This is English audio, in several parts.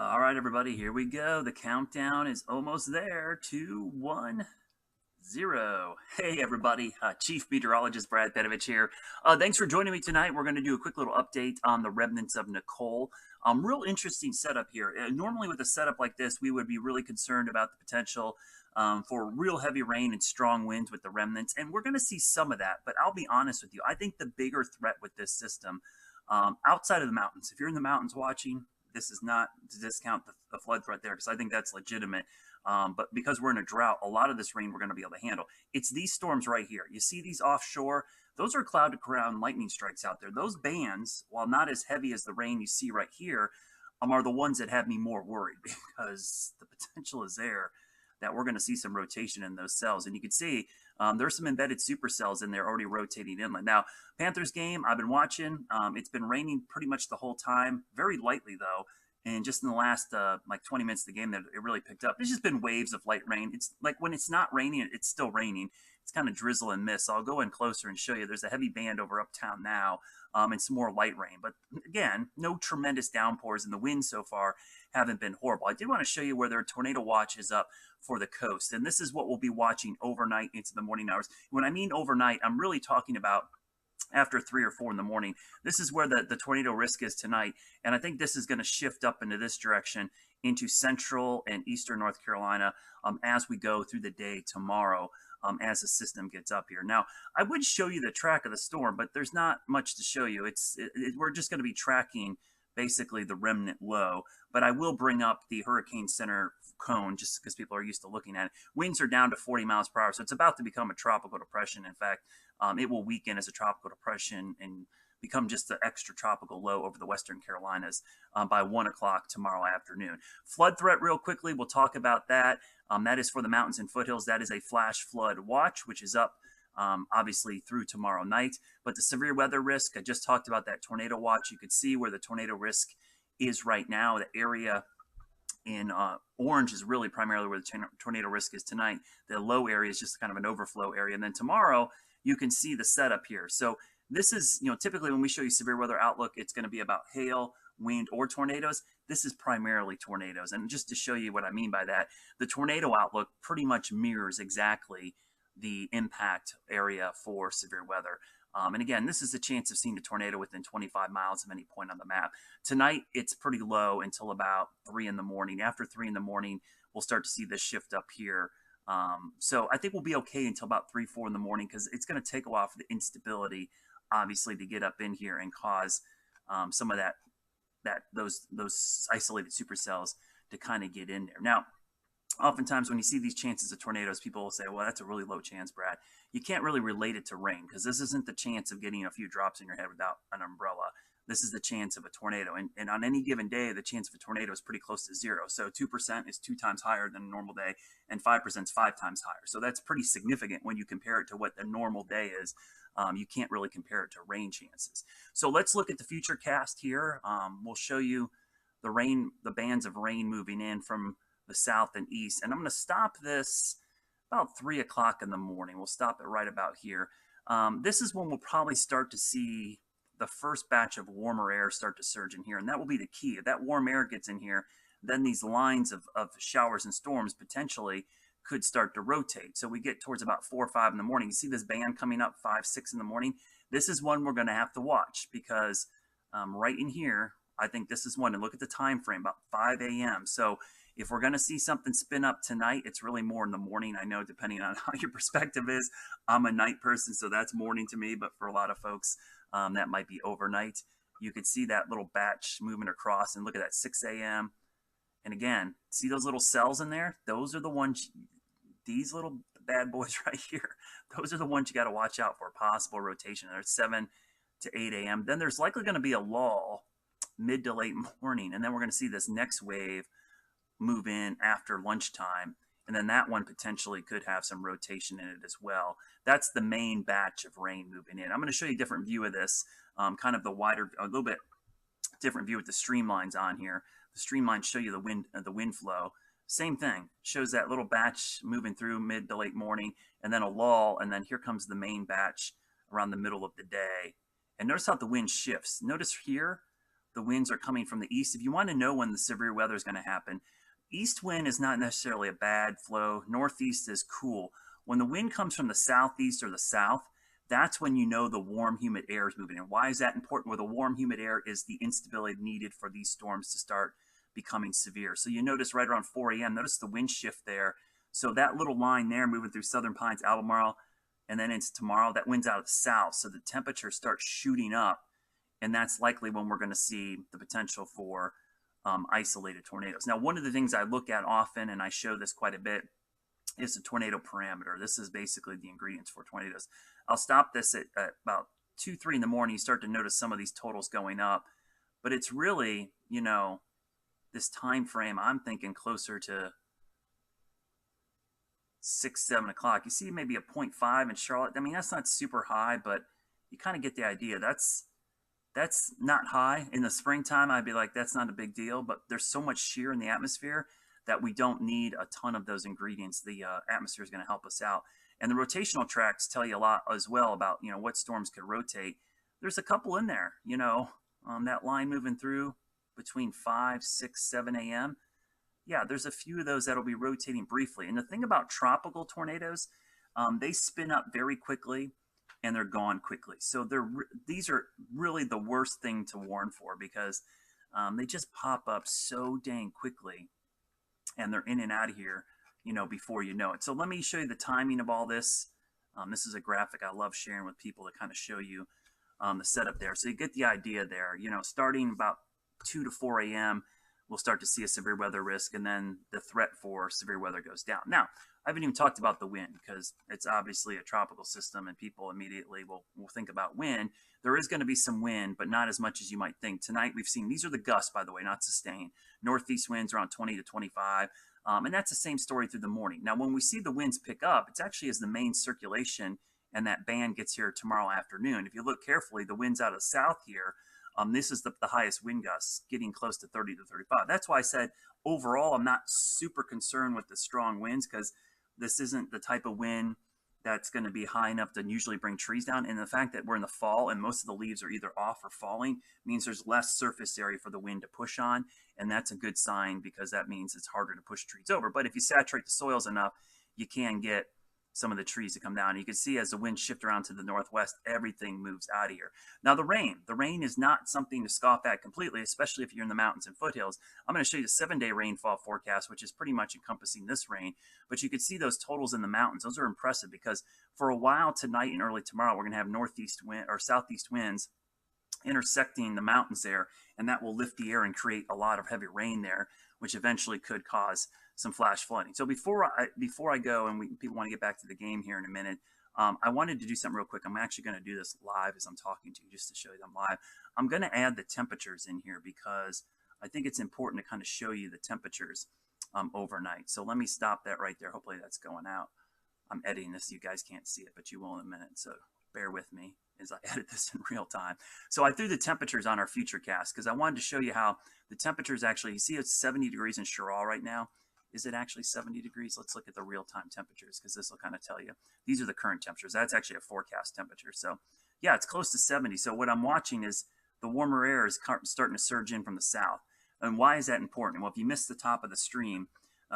All right, everybody, here we go. The countdown is almost there. 2, 1, 0. Hey, everybody. Chief Meteorologist Brad Panovich here. Thanks for joining me tonight. We're going to do a quick little update on the remnants of Nicole. Real interesting setup here. Normally, with a setup like this, we would be really concerned about the potential for real heavy rain and strong winds with the remnants, and we're going to see some of that. But I'll be honest with you, I think the bigger threat with this system, outside of the mountains, if you're in the mountains watching, this is not to discount the flood threat there because I think that's legitimate. But because we're in a drought, a lot of this rain we're going to be able to handle. It's these storms right here. You see these offshore? Those are cloud to ground lightning strikes out there. Those bands, while not as heavy as the rain you see right here, are the ones that have me more worried because the potential is there that we're going to see some rotation in those cells. And you can see there's some embedded supercells in there already rotating inland. Now, Panthers game, I've been watching. It's been raining pretty much the whole time, very lightly though. And just in the last like 20 minutes of the game, that it really picked up. There's just been waves of light rain. It's like when it's not raining, it's still raining. It's kind of drizzle and mist. So I'll go in closer and show you. There's a heavy band over uptown now, and some more light rain. But again, no tremendous downpours, and the winds so far haven't been horrible. I did want to show you where their tornado watch is up for the coast, and this is what we'll be watching overnight into the morning hours. When I mean overnight, I'm really talking about after 3 or 4 in the morning. This is where the tornado risk is tonight. And I think this is going to shift up into this direction into central and eastern North Carolina as we go through the day tomorrow as the system gets up here. Now, I would show you the track of the storm, but there's not much to show you. We're just going to be tracking basically the remnant low, but I will bring up the Hurricane Center cone just because people are used to looking at it. Winds are down to 40 miles per hour, so it's about to become a tropical depression. In fact, it will weaken as a tropical depression and become just the extra tropical low over the Western Carolinas by 1 o'clock tomorrow afternoon. Flood threat real quickly, we'll talk about that. That is for the mountains and foothills. That is a flash flood watch, which is up obviously through tomorrow night. But the severe weather risk, I just talked about that tornado watch. You could see where the tornado risk is right now. The area in orange is really primarily where the tornado risk is tonight. The low area is just kind of an overflow area. And then tomorrow, you can see the setup here. So this is, typically when we show you severe weather outlook, it's going to be about hail, wind, or tornadoes. This is primarily tornadoes. And just to show you what I mean by that, the tornado outlook pretty much mirrors exactly the impact area for severe weather. And again, this is a chance of seeing a tornado within 25 miles of any point on the map. Tonight, it's pretty low until about 3 in the morning. After 3 in the morning, we'll start to see this shift up here. So I think we'll be okay until about 3, 4 in the morning because it's going to take a while for the instability, obviously, to get up in here and cause some of those isolated supercells to kind of get in there. Now, oftentimes when you see these chances of tornadoes, people will say, well, that's a really low chance, Brad. You can't really relate it to rain because this isn't the chance of getting a few drops in your head without an umbrella. This is the chance of a tornado. And on any given day, the chance of a tornado is pretty close to 0. So 2% is 2 times higher than a normal day, and 5% is 5 times higher. So that's pretty significant when you compare it to what the normal day is. You can't really compare it to rain chances. So let's look at the Futurecast here. We'll show you the bands of rain moving in from the south and east. And I'm going to stop this about 3 o'clock in the morning. We'll stop it right about here. This is when we'll probably start to see the first batch of warmer air start to surge in here. And that will be the key. If that warm air gets in here, then these lines of showers and storms potentially could start to rotate. So we get towards about 4 or 5 in the morning. You see this band coming up 5, 6 in the morning. This is one we're going to have to watch because right in here, I think this is one. And look at the time frame, about 5 a.m. So if we're going to see something spin up tonight, it's really more in the morning. I know depending on how your perspective is, I'm a night person, so that's morning to me. But for a lot of folks, that might be overnight. You could see that little batch moving across, and look at that 6 a.m. And again, see those little cells in there? Those are the ones, these little bad boys right here. Those are the ones you got to watch out for, possible rotation. There's 7 to 8 a.m. Then there's likely going to be a lull mid to late morning, and then we're going to see this next wave move in after lunchtime, and then that one potentially could have some rotation in it as well. That's the main batch of rain moving in. I'm going to show you a different view of this, kind of the wider, a little bit different view with the streamlines on here. The streamlines show you the wind flow. Same thing, shows that little batch moving through mid to late morning, and then a lull, and then here comes the main batch around the middle of the day. And notice how the wind shifts. Notice here, the winds are coming from the east. If you want to know when the severe weather is going to happen, east wind is not necessarily a bad flow. Northeast is cool. When the wind comes from the southeast or the south, that's when you know the warm, humid air is moving in. Why is that important? Well, the warm, humid air is the instability needed for these storms to start becoming severe. So you notice right around 4 a.m., notice the wind shift there. So that little line there moving through Southern Pines, Albemarle, and then into tomorrow, that wind's out of the south. So the temperature starts shooting up, and that's likely when we're going to see the potential for isolated tornadoes. Now, one of the things I look at often, and I show this quite a bit, is the tornado parameter. This is basically the ingredients for tornadoes. I'll stop this at about 2, 3 in the morning. You start to notice some of these totals going up, but it's really, you know, this time frame, I'm thinking closer to 6, 7 o'clock. You see maybe a 0.5 in Charlotte. I mean, that's not super high, but you kind of get the idea. That's not high. In the springtime, I'd be like, that's not a big deal, but there's so much shear in the atmosphere that we don't need a ton of those ingredients. The atmosphere is going to help us out. And the rotational tracks tell you a lot as well about, you know, what storms could rotate. There's a couple in there, you know, that line moving through between 5, 6, 7 a.m. Yeah, there's a few of those that'll be rotating briefly. And the thing about tropical tornadoes, they spin up very quickly and they're gone quickly. So these are really the worst thing to warn for, because they just pop up so dang quickly and they're in and out of here, you know, before you know it. So let me show you the timing of all this. This is a graphic I love sharing with people to kind of show you the setup there. So you get the idea there, you know, starting about 2 to 4 a.m., we'll start to see a severe weather risk, and then the threat for severe weather goes down. Now, I haven't even talked about the wind, because it's obviously a tropical system and people immediately will think about wind. There is going to be some wind, but not as much as you might think. Tonight we've seen, these are the gusts, by the way, not sustained. Northeast winds around 20 to 25, and that's the same story through the morning. Now, when we see the winds pick up, it's actually as the main circulation and that band gets here tomorrow afternoon. If you look carefully, the winds out of the south here, this is the highest wind gusts, getting close to 30 to 35. That's why I said overall I'm not super concerned with the strong winds, because this isn't the type of wind that's going to be high enough to usually bring trees down. And the fact that we're in the fall and most of the leaves are either off or falling means there's less surface area for the wind to push on. And that's a good sign, because that means it's harder to push trees over. But if you saturate the soils enough, you can get some of the trees to come down. You can see as the winds shift around to the northwest, everything moves out of here. Now the rain is not something to scoff at completely, especially if you're in the mountains and foothills. I'm going to show you the 7-day rainfall forecast, which is pretty much encompassing this rain. But you can see those totals in the mountains. Those are impressive, because for a while tonight and early tomorrow, we're going to have northeast wind or southeast winds intersecting the mountains there, and that will lift the air and create a lot of heavy rain there, which eventually could cause some flash flooding. So before I go, and people want to get back to the game here in a minute, I wanted to do something real quick. I'm actually going to do this live as I'm talking to you, just to show you them live. I'm going to add the temperatures in here, because I think it's important to kind of show you the temperatures overnight. So let me stop that right there. Hopefully that's going out. I'm editing this, so you guys can't see it, but you will in a minute. So bear with me as I edit this in real time. So I threw the temperatures on our Futurecast, because I wanted to show you how the temperatures actually, you see it's 70 degrees in Sherall right now. Is it actually 70 degrees? Let's look at the real-time temperatures, because this will kind of tell you. These are the current temperatures. That's actually a forecast temperature. So yeah, it's close to 70. So what I'm watching is the warmer air is starting to surge in from the south. And why is that important? Well, if you missed the top of the stream,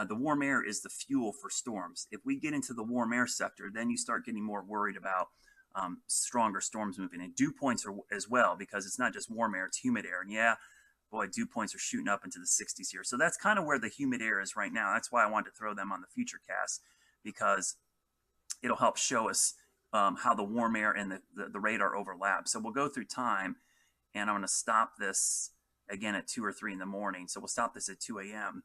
the warm air is the fuel for storms. If we get into the warm air sector, then you start getting more worried about stronger storms moving in. Dew points are as well, because it's not just warm air, it's humid air. And yeah, boy, dew points are shooting up into the 60s here. So that's kind of where the humid air is right now. That's why I wanted to throw them on the Futurecast, because it'll help show us how the warm air and the radar overlap. So we'll go through time, and I'm going to stop this again at 2 or 3 in the morning. So we'll stop this at 2 a.m.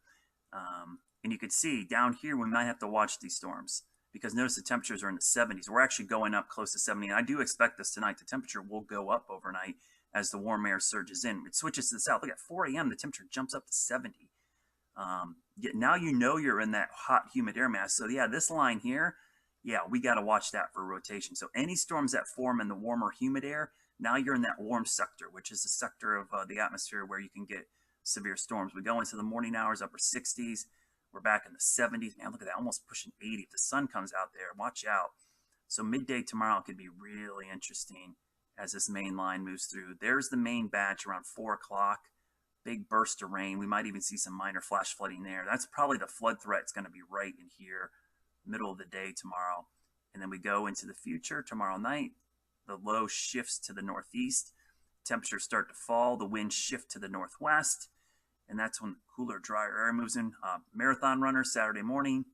And you can see down here, we might have to watch these storms, because notice the temperatures are in the 70s. We're actually going up close to 70. And I do expect this tonight. The temperature will go up overnight as the warm air surges in. It switches to the south. Look at 4 a.m. the temperature jumps up to 70. Now you know you're in that hot, humid air mass. So yeah, this line here, yeah, we got to watch that for rotation. So any storms that form in the warmer, humid air, now you're in that warm sector, which is the sector of the atmosphere where you can get severe storms. We go into the morning hours, upper 60s. We're back in the 70s. Man, look at that, almost pushing 80. If the sun comes out there, watch out. So midday tomorrow could be really interesting as this main line moves through. There's the main batch around 4 o'clock. Big burst of rain. We might even see some minor flash flooding there. That's probably the flood threat. It's going to be right in here, middle of the day tomorrow. And then we go into the future tomorrow night. The low shifts to the northeast. Temperatures start to fall. The winds shift to the northwest. And that's when cooler, drier air moves in. Marathon runners, Saturday morning,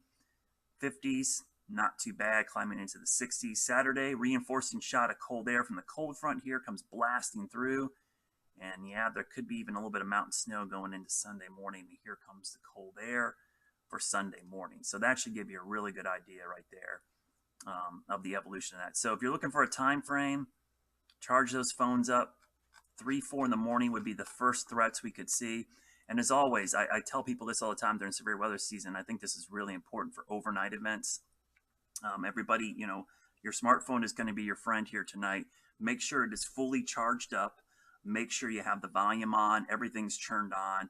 50s. Not too bad, climbing into the 60s. Saturday, reinforcing shot of cold air from the cold front here comes blasting through. And yeah, there could be even a little bit of mountain snow going into Sunday morning. And here comes the cold air for Sunday morning. So that should give you a really good idea right there of the evolution of that. So if you're looking for a time frame, charge those phones up. 3, 4 in the morning would be the first threats we could see. And as always, I tell people this all the time during severe weather season. I think this is really important for overnight events. Everybody, you know, your smartphone is going to be your friend here tonight. Make sure it is fully charged up. Make sure you have the volume on. Everything's turned on.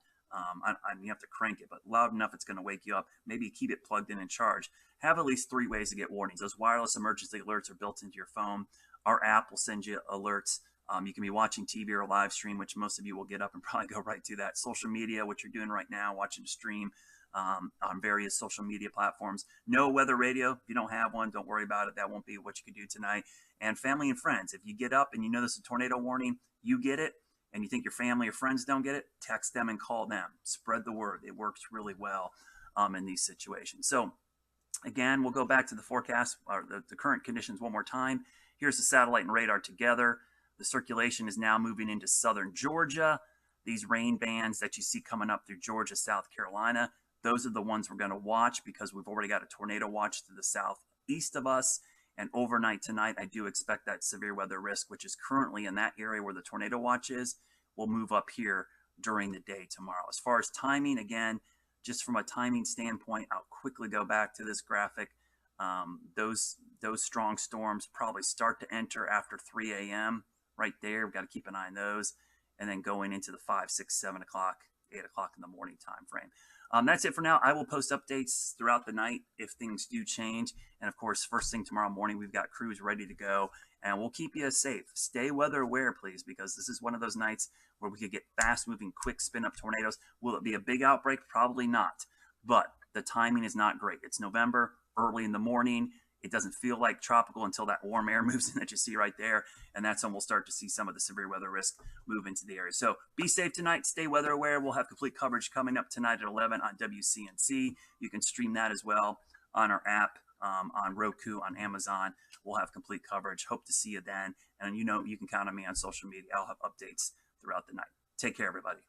You have to crank it, but loud enough it's going to wake you up. Maybe keep it plugged in and charged. Have at least 3 ways to get warnings. Those wireless emergency alerts are built into your phone. Our app will send you alerts. You can be watching TV or a live stream, which most of you will get up and probably go right to that. Social media, what you're doing right now, watching a stream on various social media platforms. No weather radio. If you don't have one, don't worry about it. That won't be what you can do tonight. And family and friends. If you get up and you know there's a tornado warning, you get it, and you think your family or friends don't get it, text them and call them. Spread the word. It works really well in these situations. So again, we'll go back to the forecast, or the current conditions one more time. Here's the satellite and radar together. The circulation is now moving into southern Georgia. These rain bands that you see coming up through Georgia, South Carolina, those are the ones we're going to watch because we've already got a tornado watch to the southeast of us. And overnight tonight, I do expect that severe weather risk, which is currently in that area where the tornado watch is, will move up here during the day tomorrow. As far as timing, again, just from a timing standpoint, I'll quickly go back to this graphic. Those strong storms probably start to enter after 3 a.m. right there. We've got to keep an eye on those. And then going into the 5, 6, 7 o'clock, 8 o'clock in the morning time frame. That's it for now. I will post updates throughout the night if things do change. And of course, first thing tomorrow morning, we've got crews ready to go. And we'll keep you safe. Stay weather aware, please, because this is one of those nights where we could get fast-moving, quick spin-up tornadoes. Will it be a big outbreak? Probably not. But the timing is not great. It's November, early in the morning. It doesn't feel like tropical until that warm air moves in that you see right there. And that's when we'll start to see some of the severe weather risk move into the area. So be safe tonight. Stay weather aware. We'll have complete coverage coming up tonight at 11 on WCNC. You can stream that as well on our app, on Roku, on Amazon. We'll have complete coverage. Hope to see you then. And you know, you can count on me on social media. I'll have updates throughout the night. Take care, everybody.